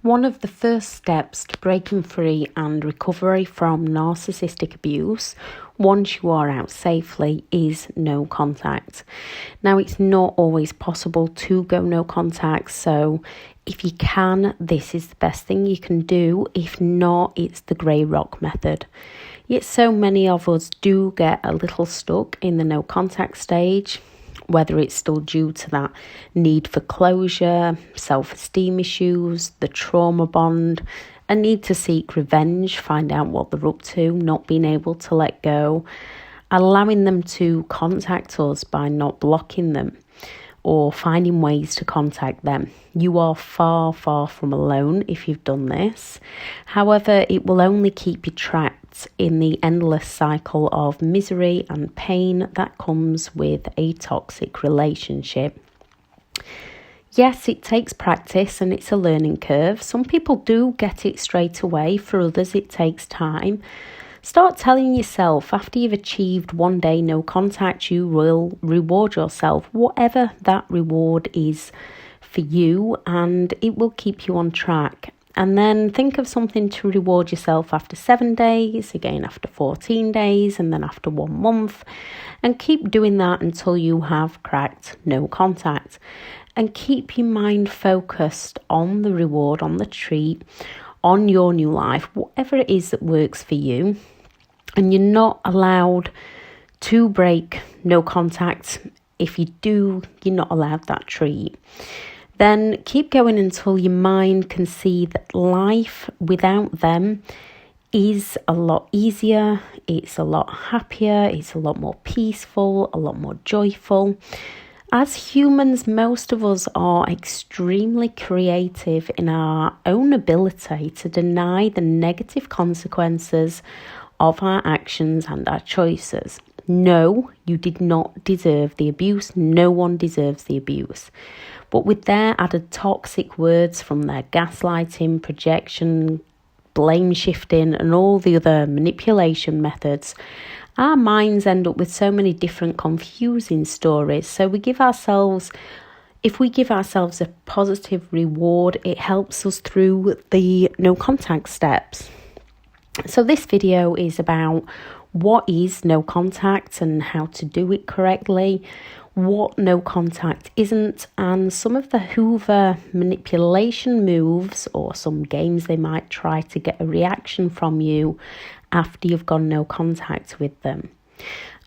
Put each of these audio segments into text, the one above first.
One of the first steps to breaking free and recovery from narcissistic abuse, once you are out safely, is no contact. Now, it's not always possible to go no contact, so if you can, this is the best thing you can do. If not, it's the grey rock method. Yet so many of us do get a little stuck in the no contact stage, whether it's still due to that need for closure, self-esteem issues, the trauma bond, a need to seek revenge, find out what they're up to, not being able to let go, allowing them to contact us by not blocking them or finding ways to contact them. You are far, far from alone if you've done this. However, it will only keep you trapped in the endless cycle of misery and pain that comes with a toxic relationship. Yes, it takes practice and it's a learning curve. Some people do get it straight away. For others, it takes time. Start telling yourself after you've achieved one day no contact, you will reward yourself, whatever that reward is for you, and it will keep you on track. And then think of something to reward yourself after 7 days, again after 14 days, and then after 1 month. And keep doing that until you have cracked no contact. And keep your mind focused on the reward, on the treat, on your new life, whatever it is that works for you. And you're not allowed to break no contact. If you do, you're not allowed that treat. Then keep going until your mind can see that life without them is a lot easier, it's a lot happier, it's a lot more peaceful, a lot more joyful. As humans, most of us are extremely creative in our own ability to deny the negative consequences of our actions and our choices. No, you did not deserve the abuse. No one deserves the abuse. But with their added toxic words from their gaslighting, projection, blame shifting, and all the other manipulation methods, our minds end up with so many different confusing stories. So if we give ourselves a positive reward, it helps us through the no contact steps. So this video is about what is no contact and how to do it correctly, what no contact isn't, and some of the Hoover manipulation moves or some games they might try to get a reaction from you after you've gone no contact with them.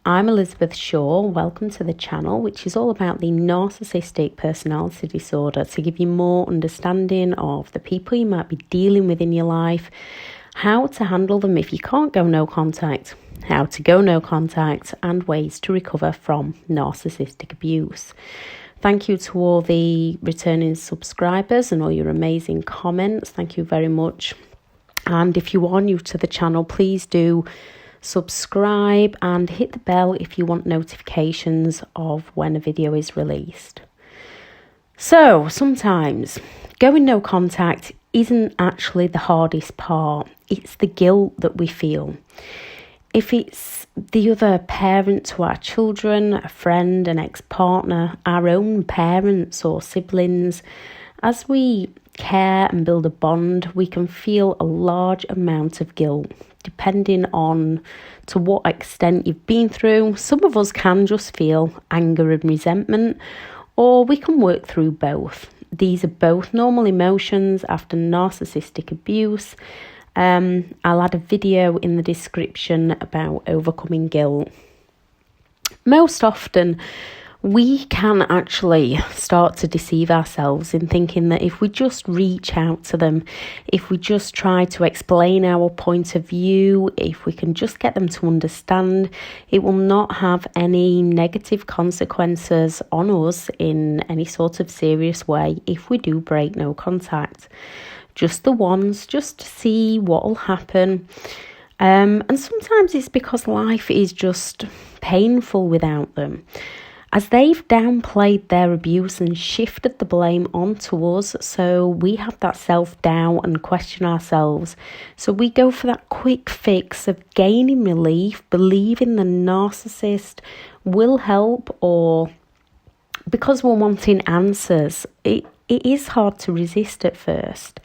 I'm Elizabeth Shaw. Welcome to the channel, which is all about the narcissistic personality disorder, to give you more understanding of the people you might be dealing with in your life, how to handle them if you can't go no contact, how to go no contact, and ways to recover from narcissistic abuse. Thank you to all the returning subscribers and all your amazing comments. Thank you very much. And if you are new to the channel, please do subscribe and hit the bell if you want notifications of when a video is released. So sometimes going no contact isn't actually the hardest part. It's the guilt that we feel. If it's the other parent to our children, a friend, an ex-partner, our own parents or siblings, as we care and build a bond, we can feel a large amount of guilt, depending on to what extent you've been through. Some of us can just feel anger and resentment, or we can work through both. These are both normal emotions after narcissistic abuse. I'll add a video in the description about overcoming guilt. Most often, we can actually start to deceive ourselves in thinking that if we just reach out to them, if we just try to explain our point of view, if we can just get them to understand, it will not have any negative consequences on us in any sort of serious way if we do break no contact. Just the ones, just to see what will happen. And sometimes it's because life is just painful without them. As they've downplayed their abuse and shifted the blame onto us, so we have that self-doubt and question ourselves. So we go for that quick fix of gaining relief, believing the narcissist will help, or because we're wanting answers. it is hard to resist at first.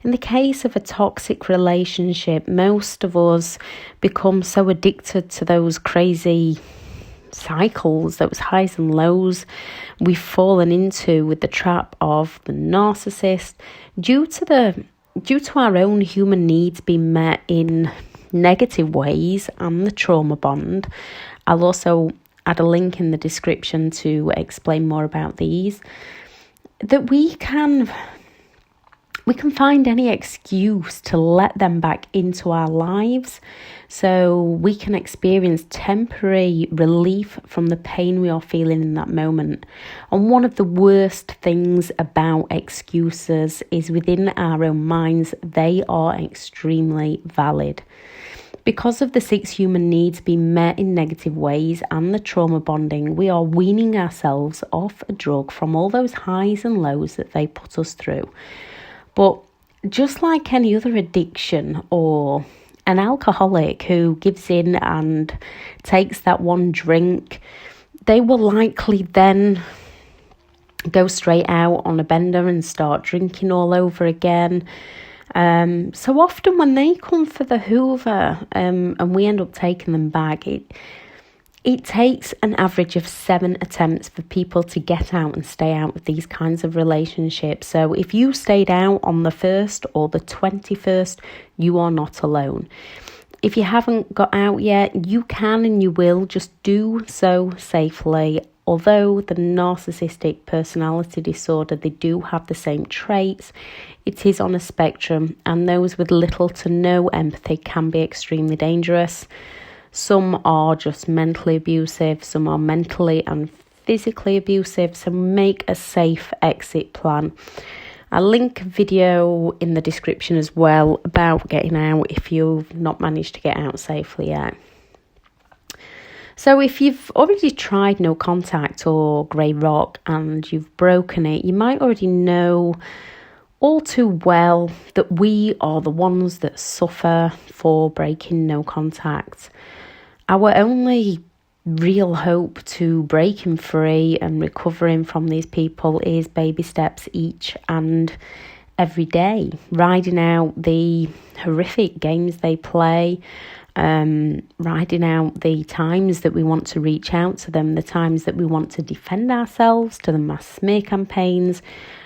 In the case of a toxic relationship, most of us become so addicted to those crazy cycles, those highs and lows we've fallen into with the trap of the narcissist due to our own human needs being met in negative ways and the trauma bond. I'll also add a link in the description to explain more about these. That we can find any excuse to let them back into our lives so we can experience temporary relief from the pain we are feeling in that moment. And one of the worst things about excuses is within our own minds, they are extremely valid. Because of the 6 human needs being met in negative ways and the trauma bonding, we are weaning ourselves off a drug from all those highs and lows that they put us through. But just like any other addiction or an alcoholic who gives in and takes that one drink, they will likely then go straight out on a bender and start drinking all over again. So often when they come for the Hoover and we end up taking them back, it takes an average of 7 attempts for people to get out and stay out of these kinds of relationships. So if you stayed out on the 1st or the 21st, you are not alone. If you haven't got out yet, you can and you will, just do so safely. Although the narcissistic personality disorder, they do have the same traits, it is on a spectrum, and those with little to no empathy can be extremely dangerous. Some are just mentally abusive, some are mentally and physically abusive, so make a safe exit plan. I'll link a video in the description as well about getting out if you've not managed to get out safely yet. So if you've already tried no contact or grey rock and you've broken it, you might already know all too well that we are the ones that suffer for breaking no contact. Our only real hope to breaking free and recovering from these people is baby steps each and every day, riding out the horrific games they play, riding out the times that we want to reach out to them, the times that we want to defend ourselves to the mass smear campaigns,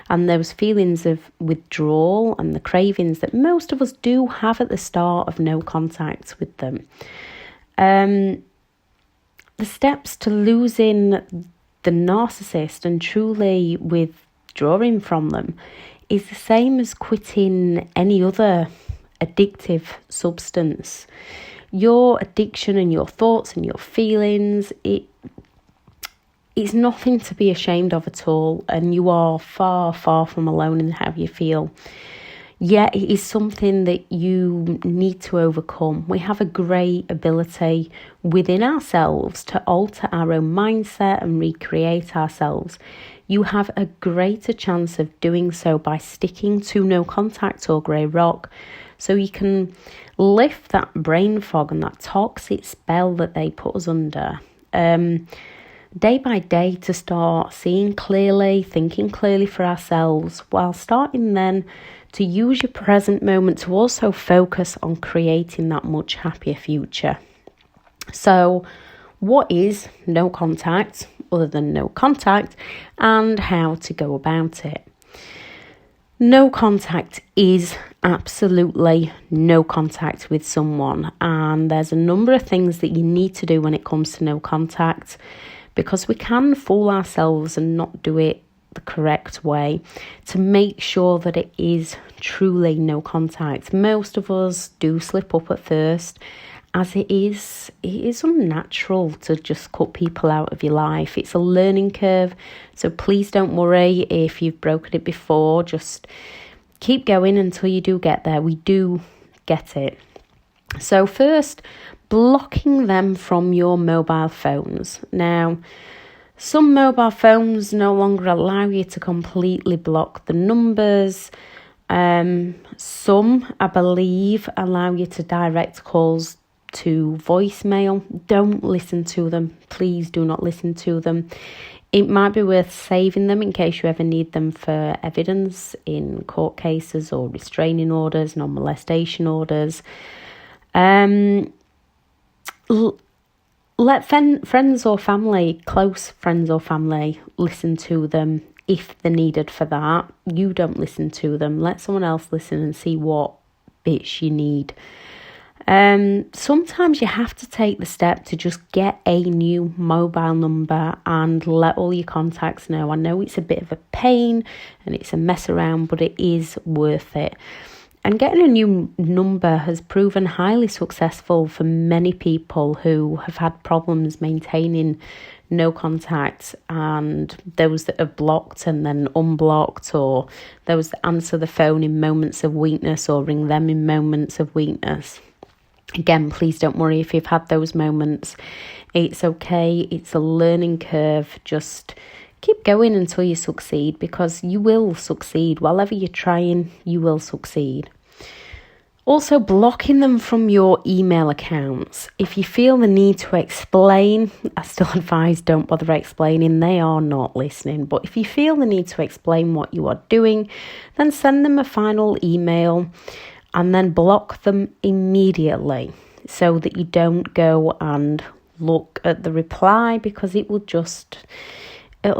and those feelings of withdrawal and the cravings that most of us do have at the start of no contact with them. The steps to losing the narcissist and truly withdrawing from them is the same as quitting any other addictive substance. Your addiction and your thoughts and your feelings, it's nothing to be ashamed of at all, and you are far, far from alone in how you feel. Yet it is something that you need to overcome. We have a great ability within ourselves to alter our own mindset and recreate ourselves. You have a greater chance of doing so by sticking to no contact or grey rock, so you can lift that brain fog and that toxic spell that they put us under. Day by day, to start seeing clearly, thinking clearly for ourselves, while starting then to use your present moment to also focus on creating that much happier future. So what is no contact other than no contact, and how to go about it? No contact is absolutely no contact with someone, and there's a number of things that you need to do when it comes to no contact, because we can fool ourselves and not do it the correct way to make sure that it is truly no contact. Most of us do slip up at first, as it is unnatural to just cut people out of your life. It's a learning curve, so please don't worry if you've broken it before. Just keep going until you do get there. We do get it. So first, blocking them from your mobile phones. Now, some mobile phones no longer allow you to completely block the numbers. Some, I believe, allow you to direct calls to voicemail. Don't listen to them. Please do not listen to them. It might be worth saving them in case you ever need them for evidence in court cases or restraining orders, non-molestation orders. Let friends or family, close friends or family, listen to them if they're needed for that. You don't listen to them. Let someone else listen and see what bits you need. Sometimes you have to take the step to just get a new mobile number and let all your contacts know. I know it's a bit of a pain and it's a mess around, but it is worth it. And getting a new number has proven highly successful for many people who have had problems maintaining no contact, and those that have blocked and then unblocked, or those that answer the phone in moments of weakness or ring them in moments of weakness. Again, please don't worry if you've had those moments. It's okay. It's a learning curve. Just keep going until you succeed, because you will succeed. Whatever you're trying, you will succeed. Also, blocking them from your email accounts. If you feel the need to explain, I still advise don't bother explaining. They are not listening. But if you feel the need to explain what you are doing, then send them a final email and then block them immediately so that you don't go and look at the reply, because it'll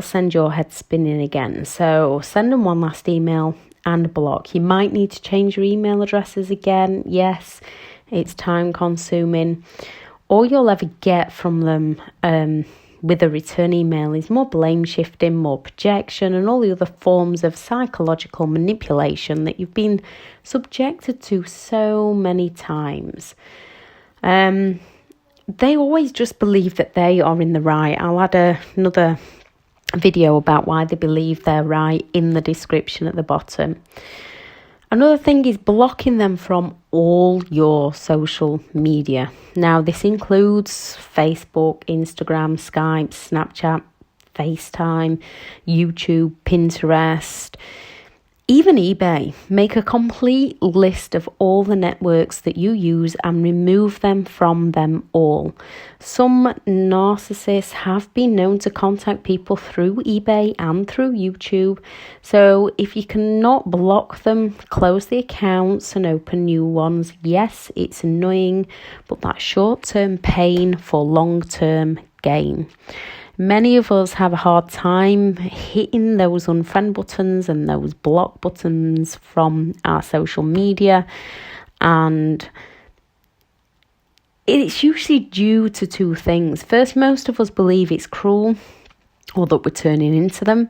send your head spinning again. So send them one last email and block. You might need to change your email addresses again. Yes, it's time consuming. All you'll ever get from them with a return email is more blame shifting, more projection, and all the other forms of psychological manipulation that you've been subjected to so many times. They always just believe that they are in the right. I'll add another video about why they believe they're right in the description at the bottom. Another thing is blocking them from all your social media. Now, this includes Facebook, Instagram, Skype, Snapchat, FaceTime, YouTube, Pinterest, even eBay. Make a complete list of all the networks that you use and remove them from them all. Some narcissists have been known to contact people through eBay and through YouTube. So if you cannot block them, close the accounts and open new ones. Yes, it's annoying, but that's short-term pain for long-term gain. Many of us have a hard time hitting those unfriend buttons and those block buttons from our social media, and it's usually due to two things. First, most of us believe it's cruel or that we're turning into them.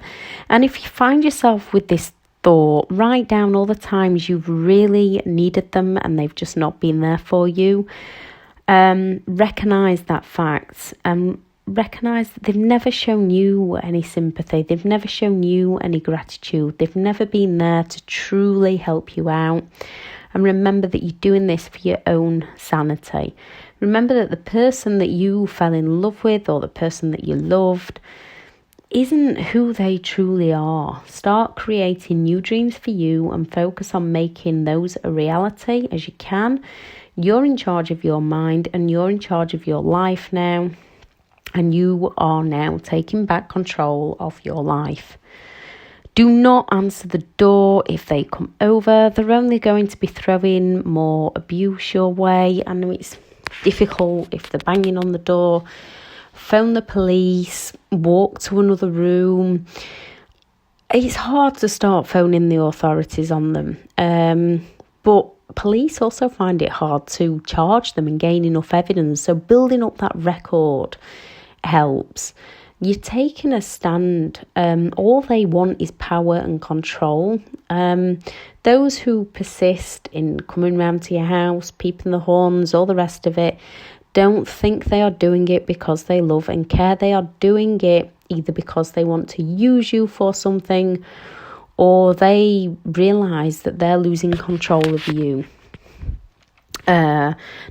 And if you find yourself with this thought, write down all the times you've really needed them and they've just not been there for you. Recognise that fact and recognise that they've never shown you any sympathy. They've never shown you any gratitude. They've never been there to truly help you out. And remember that you're doing this for your own sanity. Remember that the person that you fell in love with or the person that you loved isn't who they truly are. Start creating new dreams for you and focus on making those a reality as you can. You're in charge of your mind and you're in charge of your life now. And you are now taking back control of your life. Do not answer the door if they come over. They're only going to be throwing more abuse your way. I know it's difficult if they're banging on the door. Phone the police, walk to another room. It's hard to start phoning the authorities on them. But police also find it hard to charge them and gain enough evidence. So building up that record helps. You're taking a stand. All they want is power and control. Those who persist in coming round to your house, peeping the horns, all the rest of it, don't think they are doing it because they love and care. They are doing it either because they want to use you for something or they realise that they're losing control of you.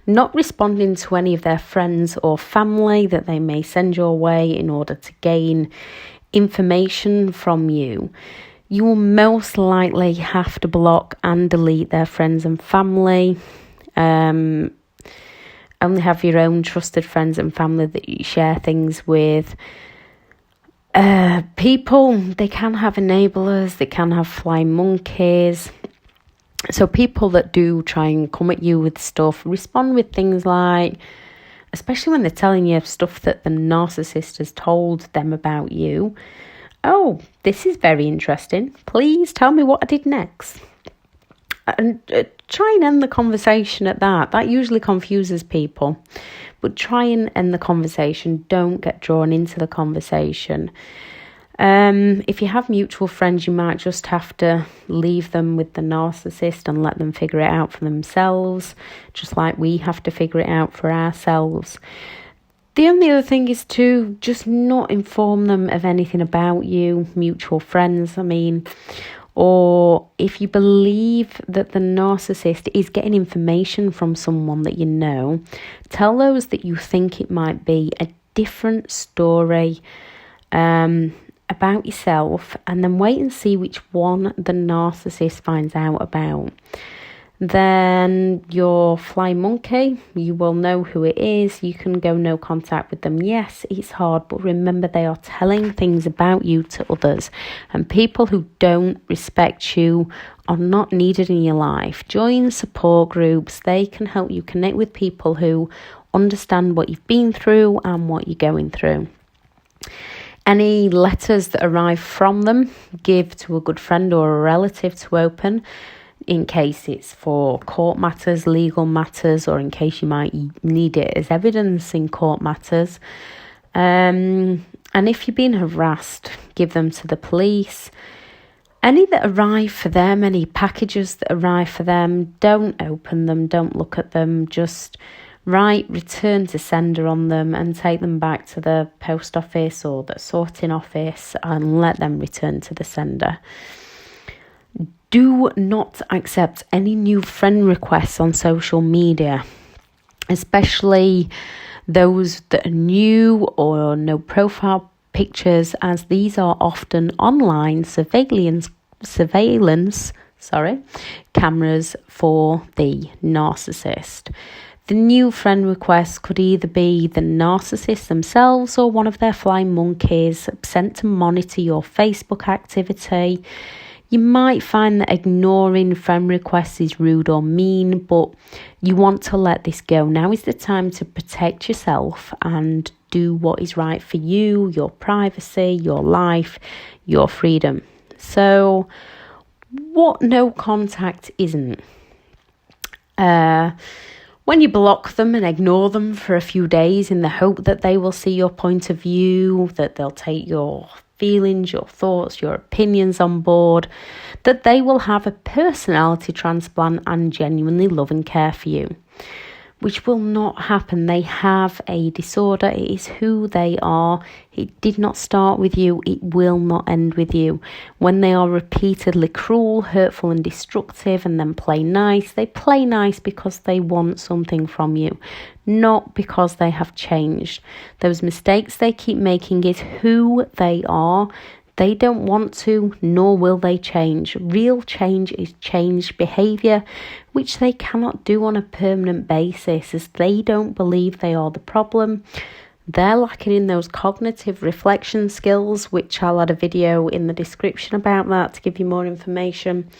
Not responding to any of their friends or family that they may send your way in order to gain information from you. You will most likely have to block and delete their friends and family. Only have your own trusted friends and family that you share things with. People, they can have enablers, they can have flying monkeys. So people that do try and come at you with stuff, respond with things like, especially when they're telling you stuff that the narcissist has told them about you. Oh, this is very interesting. Please tell me what I did next. And try and end the conversation at that. That usually confuses people. But try and end the conversation. Don't get drawn into the conversation. If you have mutual friends, you might just have to leave them with the narcissist and let them figure it out for themselves, just like we have to figure it out for ourselves. The only other thing is to just not inform them of anything about you, mutual friends, or if you believe that the narcissist is getting information from someone that you know, tell those that you think it might be a different story about yourself, and then wait and see which one the narcissist finds out about. Then your flying monkey, you will know who it is. You can go no contact with them. Yes, it's hard, but remember they are telling things about you to others, and people who don't respect you are not needed in your life. Join support groups. They can help you connect with people who understand what you've been through and what you're going through. Any letters that arrive from them, give to a good friend or a relative to open, in case it's for court matters, legal matters, or in case you might need it as evidence in court matters. And if you're being harassed, give them to the police. Any that arrive for them, any packages that arrive for them, don't open them, don't look at them, just write return to sender on them and take them back to the post office or the sorting office and let them return to the sender. Do not accept any new friend requests on social media, especially those that are new or no profile pictures, as these are often online surveillance cameras for the narcissist. The new friend requests could either be the narcissists themselves or one of their flying monkeys sent to monitor your Facebook activity. You might find that ignoring friend requests is rude or mean, but you want to let this go. Now is the time to protect yourself and do what is right for you, your privacy, your life, your freedom. So, what no contact isn't? When you block them and ignore them for a few days in the hope that they will see your point of view, that they'll take your feelings, your thoughts, your opinions on board, that they will have a personality transplant and genuinely love and care for you, which will not happen. They have a disorder. It is who they are. It did not start with you. It will not end with you. When they are repeatedly cruel, hurtful and destructive and then play nice, they play nice because they want something from you, not because they have changed. Those mistakes they keep making is who they are. They don't want to, nor will they change. Real change is changed behaviour, which they cannot do on a permanent basis, as they don't believe they are the problem. They're lacking in those cognitive reflection skills, which I'll add a video in the description about that to give you more information.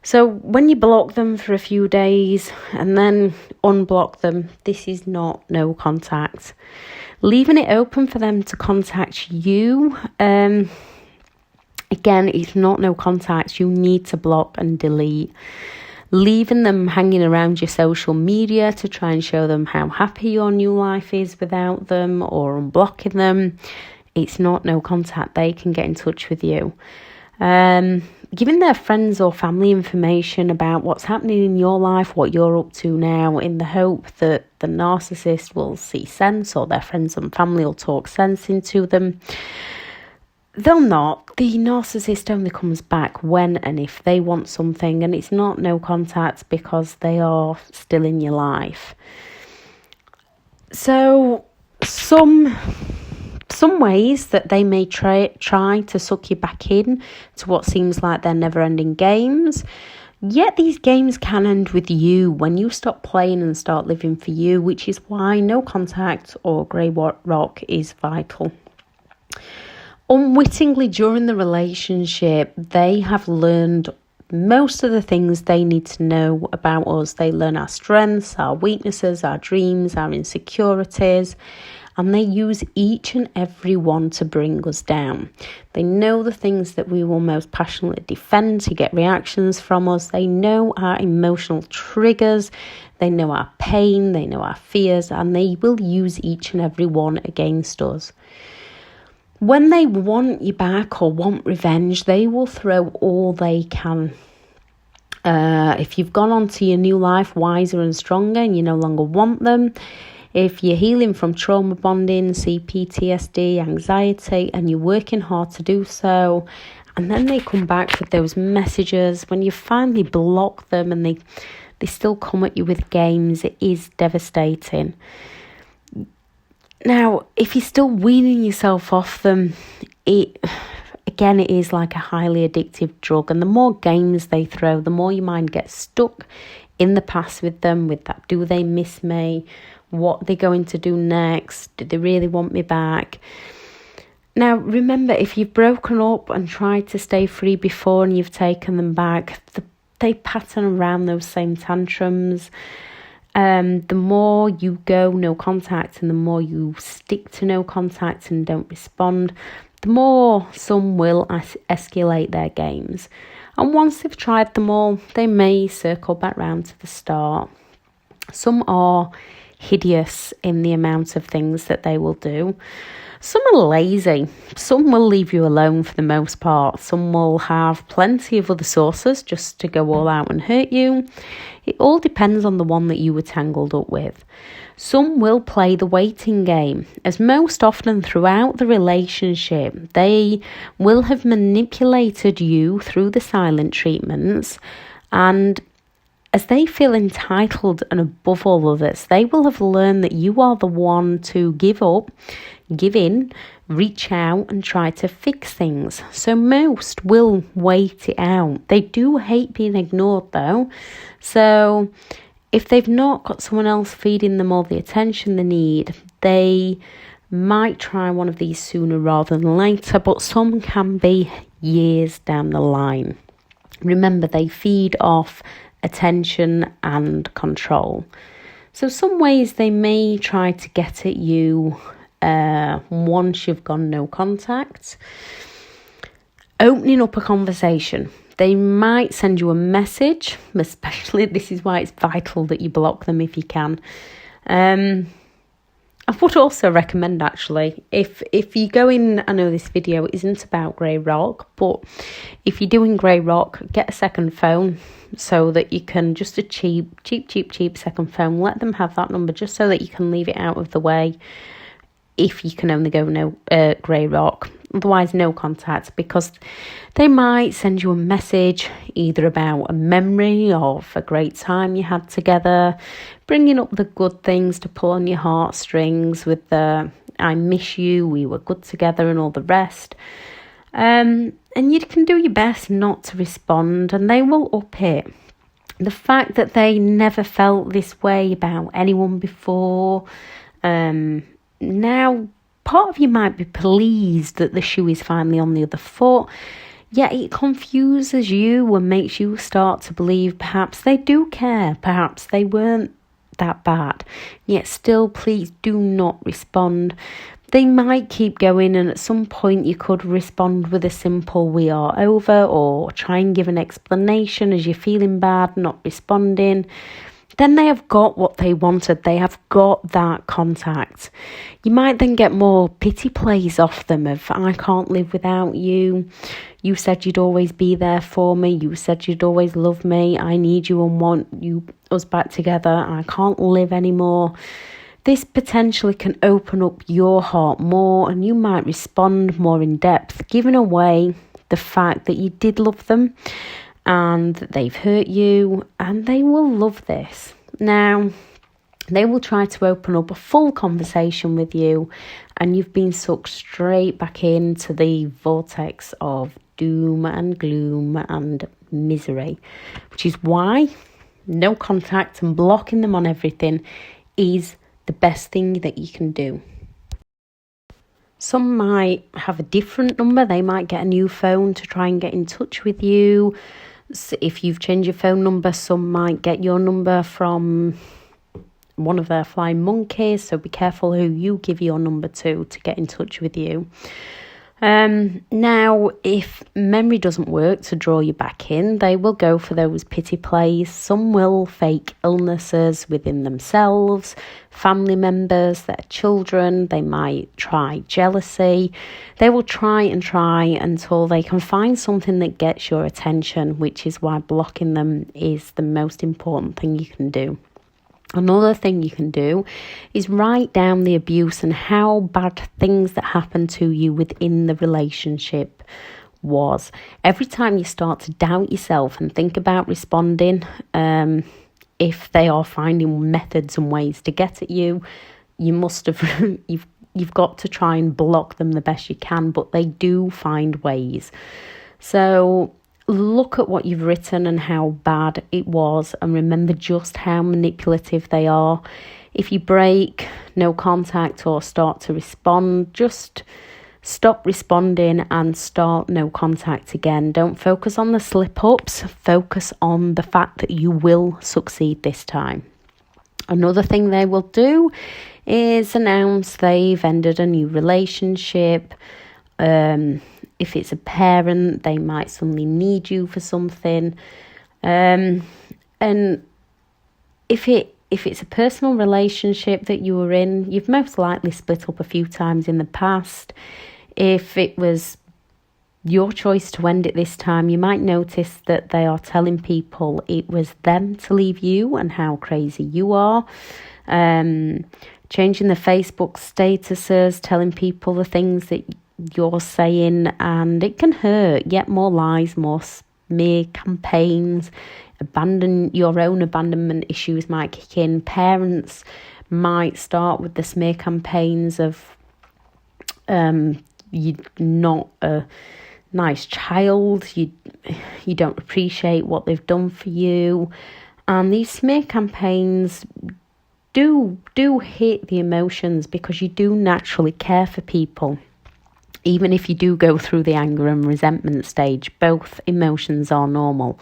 So when you block them for a few days and then unblock them, this is not no contact. Leaving it open for them to contact you, again, it's not no contact. You need to block and delete. Leaving them hanging around your social media to try and show them how happy your new life is without them, or unblocking them, it's not no contact. They can get in touch with you. Giving their friends or family information about what's happening in your life, what you're up to now, in the hope that the narcissist will see sense, or their friends and family will talk sense into them. They'll not. The narcissist only comes back when and if they want something, and it's not no contact because they are still in your life. So some ways that they may try to suck you back in to what seems like they're never-ending games. Yet these games can end with you when you stop playing and start living for you, which is why no contact or grey rock is vital. Unwittingly during the relationship, they have learned most of the things they need to know about us. They learn our strengths, our weaknesses, our dreams, our insecurities, and they use each and every one to bring us down. They know the things that we will most passionately defend to get reactions from us. They know our emotional triggers. They know our pain. They know our fears, and they will use each and every one against us. When they want you back or want revenge, they will throw all they can. If you've gone on to your new life wiser and stronger and you no longer want them, if you're healing from trauma bonding, CPTSD, anxiety, and you're working hard to do so, and then they come back with those messages, when you finally block them and they still come at you with games, it is devastating. Now, if you're still weaning yourself off them, it is like a highly addictive drug. And the more games they throw, the more your mind gets stuck in the past with them, with that, do they miss me? What are they going to do next? Do they really want me back? Now, remember, if you've broken up and tried to stay free before and you've taken them back, they pattern around those same tantrums. The more you go no contact and the more you stick to no contact and don't respond, the more some will escalate their games. And once they've tried them all, they may circle back round to the start. Some are hideous in the amount of things that they will do. Some are lazy. Some will leave you alone for the most part. Some will have plenty of other sources just to go all out and hurt you. It all depends on the one that you were tangled up with. Some will play the waiting game, as most often throughout the relationship, they will have manipulated you through the silent treatments, and as they feel entitled and above all others, they will have learned that you are the one to give up, give in, reach out and try to fix things. So most will wait it out. They do hate being ignored though. So if they've not got someone else feeding them all the attention they need, they might try one of these sooner rather than later, but some can be years down the line. Remember, they feed off attention and control. So some ways they may try to get at you once you've gone no contact. Opening up a conversation. They might send you a message, especially this is why it's vital that you block them if you can. I would also recommend, actually, if you go in, I know this video isn't about grey rock, but if you're doing grey rock, get a second phone so that you can, just a cheap second phone, let them have that number just so that you can leave it out of the way if you can only go no grey rock. Otherwise, no contact, because they might send you a message either about a memory of a great time you had together, bringing up the good things to pull on your heartstrings with the I miss you, we were good together and all the rest. And you can do your best not to respond, and they will up it. The fact that they never felt this way about anyone before, now part of you might be pleased that the shoe is finally on the other foot, yet it confuses you and makes you start to believe perhaps they do care, perhaps they weren't that bad. Yet still, please do not respond. They might keep going, and at some point you could respond with a simple "we are over," or try and give an explanation as you're feeling bad, not responding. Then they have got what they wanted. They have got that contact. You might then get more pity plays off them of, I can't live without you. You said you'd always be there for me. You said you'd always love me. I need you and want us back together. I can't live anymore. This potentially can open up your heart more, and you might respond more in depth, giving away the fact that you did love them and they've hurt you, and they will love this. Now, they will try to open up a full conversation with you, and you've been sucked straight back into the vortex of doom and gloom and misery, which is why no contact and blocking them on everything is the best thing that you can do. Some might have a different number. They might get a new phone to try and get in touch with you. So if you've changed your phone number, some might get your number from one of their flying monkeys. So be careful who you give your number to get in touch with you. Now, if memory doesn't work to draw you back in, they will go for those pity plays. Some will fake illnesses within themselves, family members, their children. They might try jealousy. They will try until they can find something that gets your attention, which is why blocking them is the most important thing you can do. Another thing you can do is write down the abuse and how bad things that happened to you within the relationship was. Every time you start to doubt yourself and think about responding, if they are finding methods and ways to get at you, you've got to try and block them the best you can, but they do find ways. So look at what you've written and how bad it was, and remember just how manipulative they are. If you break no contact or start to respond, just stop responding and start no contact again. Don't focus on the slip-ups, focus on the fact that you will succeed this time. Another thing they will do is announce they've ended a new relationship. If it's a parent, they might suddenly need you for something. And if it's a personal relationship that you were in, you've most likely split up a few times in the past. If it was your choice to end it this time, you might notice that they are telling people it was them to leave you and how crazy you are. Changing the Facebook statuses, telling people the things that you're saying, and it can hurt. Yet more lies, more smear campaigns, your own abandonment issues might kick in. Parents might start with the smear campaigns of you're not a nice child, you don't appreciate what they've done for you, and these smear campaigns do hit the emotions because you do naturally care for people. Even if you do go through the anger and resentment stage, both emotions are normal.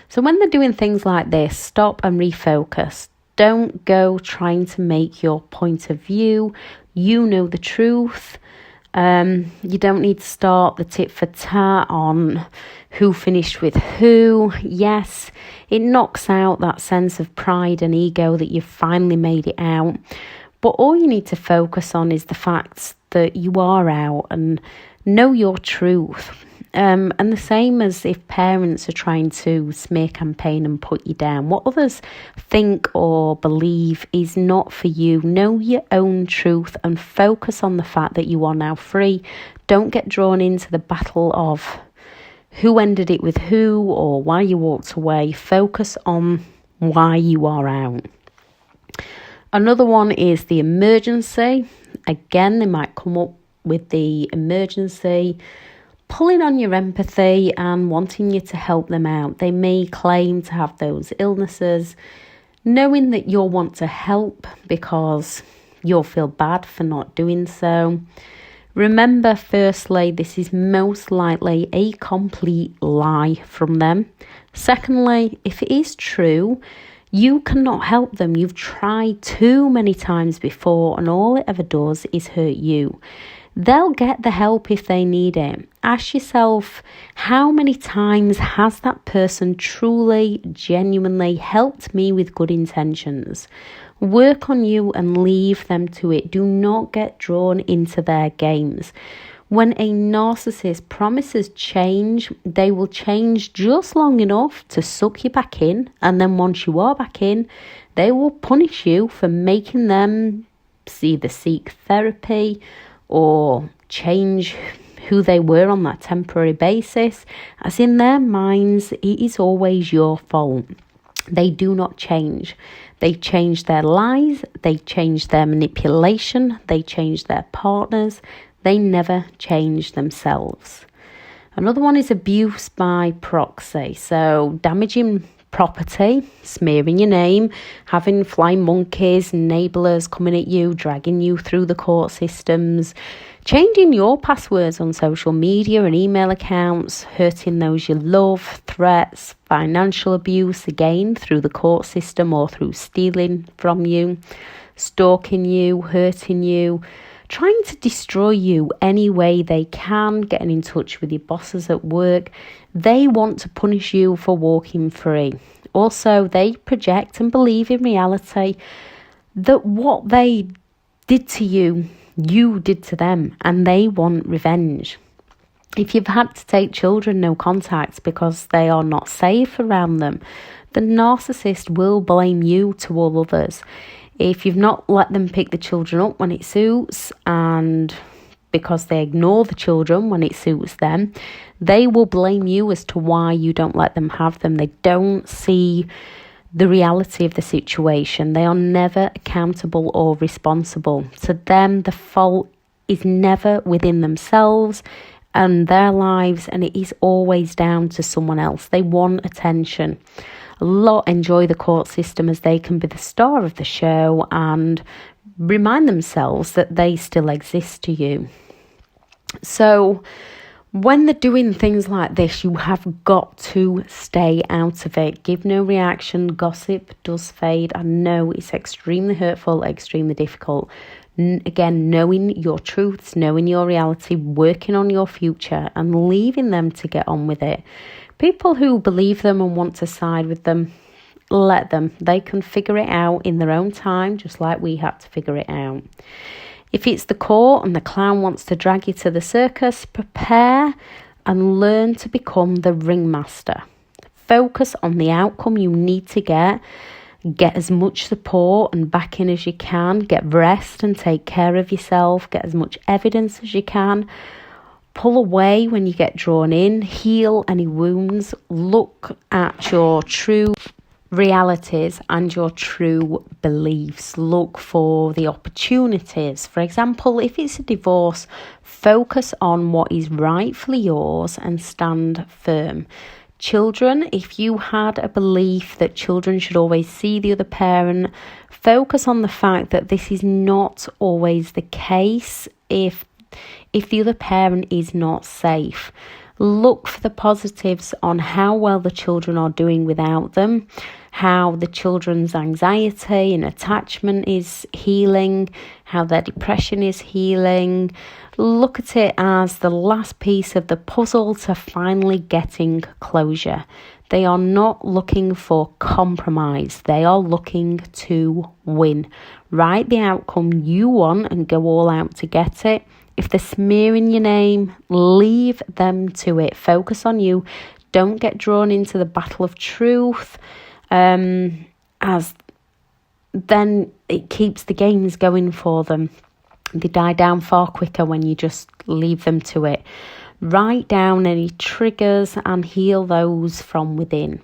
So when they're doing things like this, stop and refocus. Don't go trying to make your point of view. You know the truth. You don't need to start the tit for tat on who finished with who. Yes, it knocks out that sense of pride and ego that you've finally made it out. But all you need to focus on is the facts that you are out and know your truth. And the same as if parents are trying to smear campaign and put you down. What others think or believe is not for you. Know your own truth and focus on the fact that you are now free. Don't get drawn into the battle of who ended it with who or why you walked away. Focus on why you are out. Another one is the emergency. Again, they might come up with the emergency, pulling on your empathy and wanting you to help them out. They may claim to have those illnesses, knowing that you'll want to help because you'll feel bad for not doing so. Remember, firstly, this is most likely a complete lie from them. Secondly, if it is true, you cannot help them. You've tried too many times before, and all it ever does is hurt you. They'll get the help if they need it. Ask yourself, how many times has that person truly, genuinely helped me with good intentions? Work on you and leave them to it. Do not get drawn into their games. When a narcissist promises change, they will change just long enough to suck you back in. And then once you are back in, they will punish you for making them either seek therapy or change who they were on that temporary basis. As in their minds, it is always your fault. They do not change. They change their lies. They change their manipulation. They change their partners. They never change themselves. Another one is abuse by proxy. So damaging property, smearing your name, having flying monkeys, enablers coming at you, dragging you through the court systems, changing your passwords on social media and email accounts, hurting those you love, threats, financial abuse, again through the court system or through stealing from you, stalking you, hurting you, trying to destroy you any way they can, getting in touch with your bosses at work. They want to punish you for walking free. Also, they project and believe in reality that what they did to you, you did to them, and they want revenge. If you've had to take children no contact because they are not safe around them, the narcissist will blame you to all others. If you've not let them pick the children up when it suits, and because they ignore the children when it suits them, they will blame you as to why you don't let them have them. They don't see the reality of the situation. They are never accountable or responsible. To them, the fault is never within themselves and their lives, and it is always down to someone else. They want attention. A lot enjoy the court system as they can be the star of the show and remind themselves that they still exist to you. So when they're doing things like this, you have got to stay out of it. Give no reaction. Gossip does fade. I know it's extremely hurtful, extremely difficult. Again, knowing your truths, knowing your reality, working on your future and leaving them to get on with it. People who believe them and want to side with them, let them. They can figure it out in their own time, just like we had to figure it out. If it's the court and the clown wants to drag you to the circus, prepare and learn to become the ringmaster. Focus on the outcome you need to get. Get as much support and backing as you can. Get rest and take care of yourself. Get as much evidence as you can. Pull away when you get drawn in. Heal any wounds. Look at your true realities and your true beliefs. Look for the opportunities. For example, if it's a divorce, focus on what is rightfully yours and stand firm. Children, if you had a belief that children should always see the other parent, focus on the fact that this is not always the case if the other parent is not safe. Look for the positives on how well the children are doing without them, how the children's anxiety and attachment is healing, how their depression is healing. Look at it as the last piece of the puzzle to finally getting closure. They are not looking for compromise. They are looking to win. Write the outcome you want and go all out to get it. If they're smearing your name, leave them to it. Focus on you. Don't get drawn into the battle of truth, as then it keeps the games going for them. They die down far quicker when you just leave them to it. Write down any triggers and heal those from within.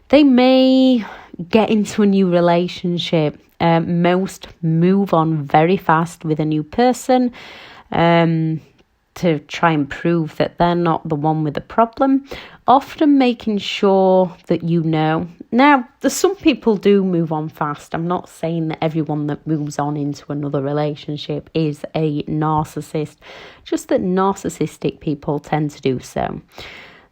They may get into a new relationship. Most move on very fast with a new person to try and prove that they're not the one with the problem, often making sure that you know. Now, some people do move on fast. I'm not saying that everyone that moves on into another relationship is a narcissist, just that narcissistic people tend to do so.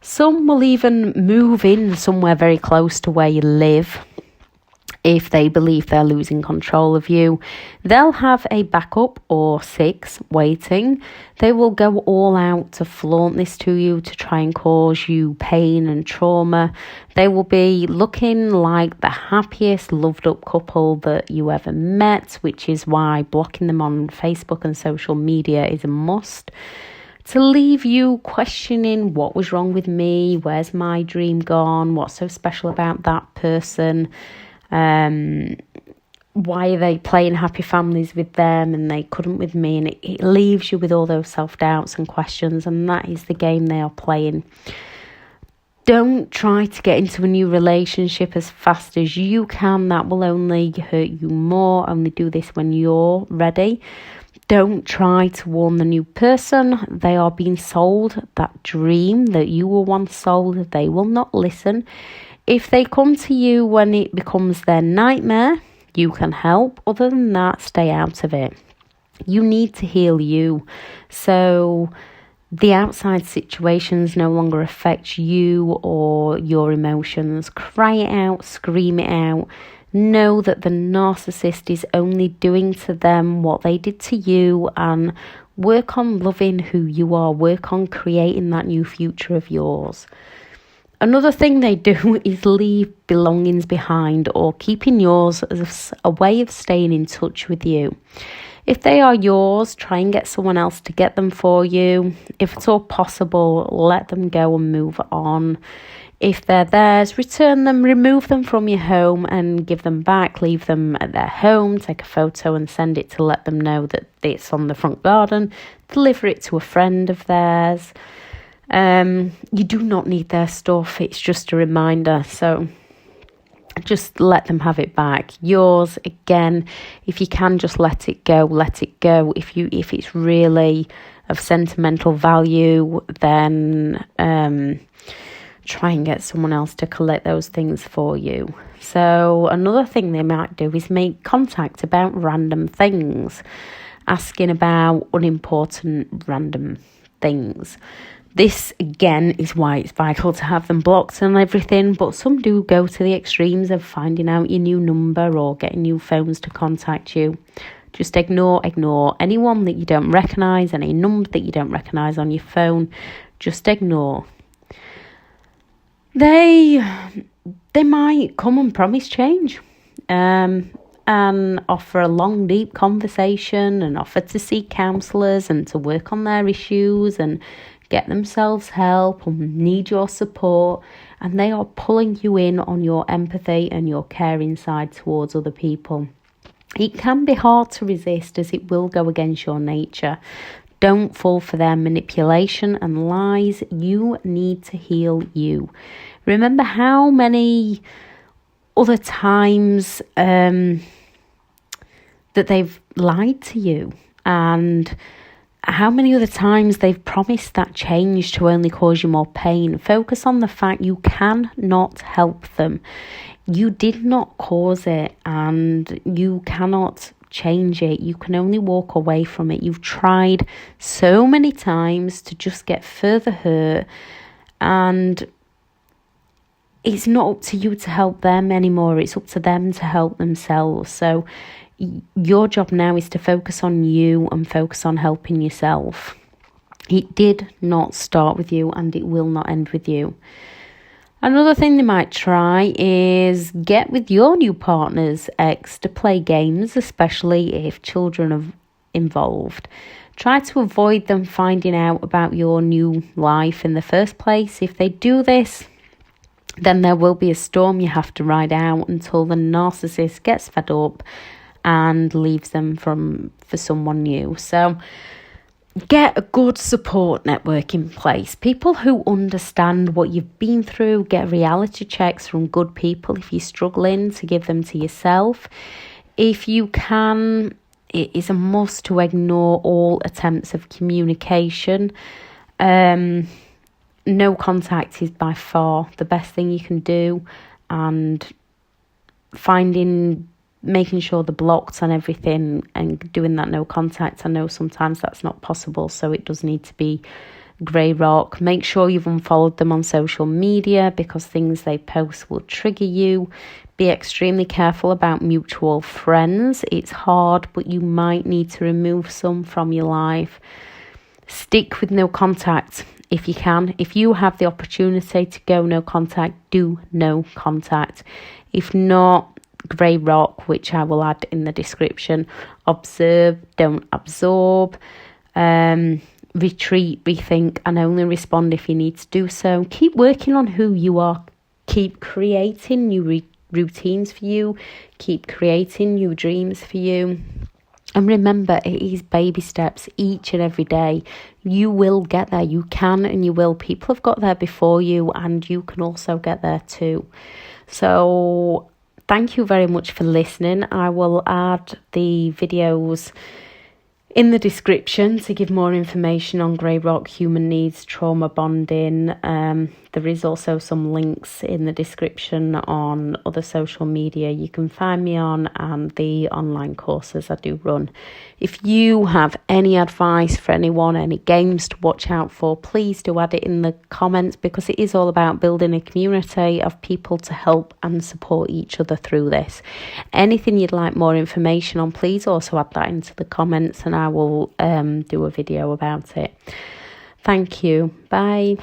Some will even move in somewhere very close to where you live. If they believe they're losing control of you, they'll have a backup or 6 waiting. They will go all out to flaunt this to you, to try and cause you pain and trauma. They will be looking like the happiest loved up couple that you ever met, which is why blocking them on Facebook and social media is a must. To leave you questioning what was wrong with me, where's my dream gone, what's so special about that person. Why are they playing happy families with them and they couldn't with me? And it leaves you with all those self-doubts and questions, and that is the game they are playing. Don't try to get into a new relationship as fast as you can. That will only hurt you more. Only do this when you're ready. Don't try to warn the new person. They are being sold that dream that you were once sold. They will not listen. If they come to you when it becomes their nightmare, you can help. Other than that, stay out of it. You need to heal you. So the outside situations no longer affect you or your emotions. Cry it out, scream it out. Know that the narcissist is only doing to them what they did to you, and work on loving who you are. Work on creating that new future of yours. Another thing they do is leave belongings behind or keeping yours as a way of staying in touch with you. If they are yours, try and get someone else to get them for you. If it's all possible, let them go and move on. If they're theirs, return them, remove them from your home and give them back. Leave them at their home, take a photo and send it to let them know that it's on the front garden. Deliver it to a friend of theirs. You do not need their stuff. It's just a reminder. So just let them have it back. Yours, again, if you can just let it go, let it go. If it's really of sentimental value, then try and get someone else to collect those things for you. So another thing they might do is make contact about random things, asking about unimportant random things. This, again, is why it's vital to have them blocked and everything, but some do go to the extremes of finding out your new number or getting new phones to contact you. Just ignore anyone that you don't recognise, any number that you don't recognise on your phone. Just ignore. They might come and promise change, and offer a long, deep conversation and offer to see counsellors and to work on their issues and get themselves help and need your support. And they are pulling you in on your empathy and your caring side towards other people. It can be hard to resist, as it will go against your nature. Don't fall for their manipulation and lies. You need to heal you. Remember how many other times that they've lied to you, and how many other times they've promised that change to only cause you more pain. Focus on the fact you cannot help them. You did not cause it, and you cannot change it. You can only walk away from it. You've tried so many times to just get further hurt, and it's not up to you to help them anymore. It's up to them to help themselves. So your job now is to focus on you and focus on helping yourself. It did not start with you, and it will not end with you. Another thing they might try is get with your new partner's ex to play games, especially if children are involved. Try to avoid them finding out about your new life in the first place. If they do this, then there will be a storm you have to ride out until the narcissist gets fed up and leaves them for someone new. So get a good support network in place. People who understand what you've been through. Get reality checks from good people if you're struggling, to give them to yourself. If you can, it is a must to ignore all attempts of communication. No contact is by far the best thing you can do, and making sure they're blocked and everything and doing that no contact. I know sometimes that's not possible, so it does need to be grey rock. Make sure you've unfollowed them on social media, because things they post will trigger you. Be extremely careful about mutual friends. It's hard, but you might need to remove some from your life. Stick with no contact if you can. If you have the opportunity to go no contact, do no contact. If not, grey rock, which I will add in the description. Observe, don't absorb. Retreat, rethink, and only respond if you need to do so. Keep working on who you are. Keep creating new routines for you. Keep creating new dreams for you. And remember, it is baby steps each and every day. You will get there. You can and you will. People have got there before you, and you can also get there too. So thank you very much for listening. I will add the videos in the description to give more information on grey rock, human needs, trauma bonding, There is also some links in the description on other social media you can find me on, and the online courses I do run. If you have any advice for anyone, any games to watch out for, please do add it in the comments, because it is all about building a community of people to help and support each other through this. Anything you'd like more information on, please also add that into the comments, and I will do a video about it. Thank you. Bye.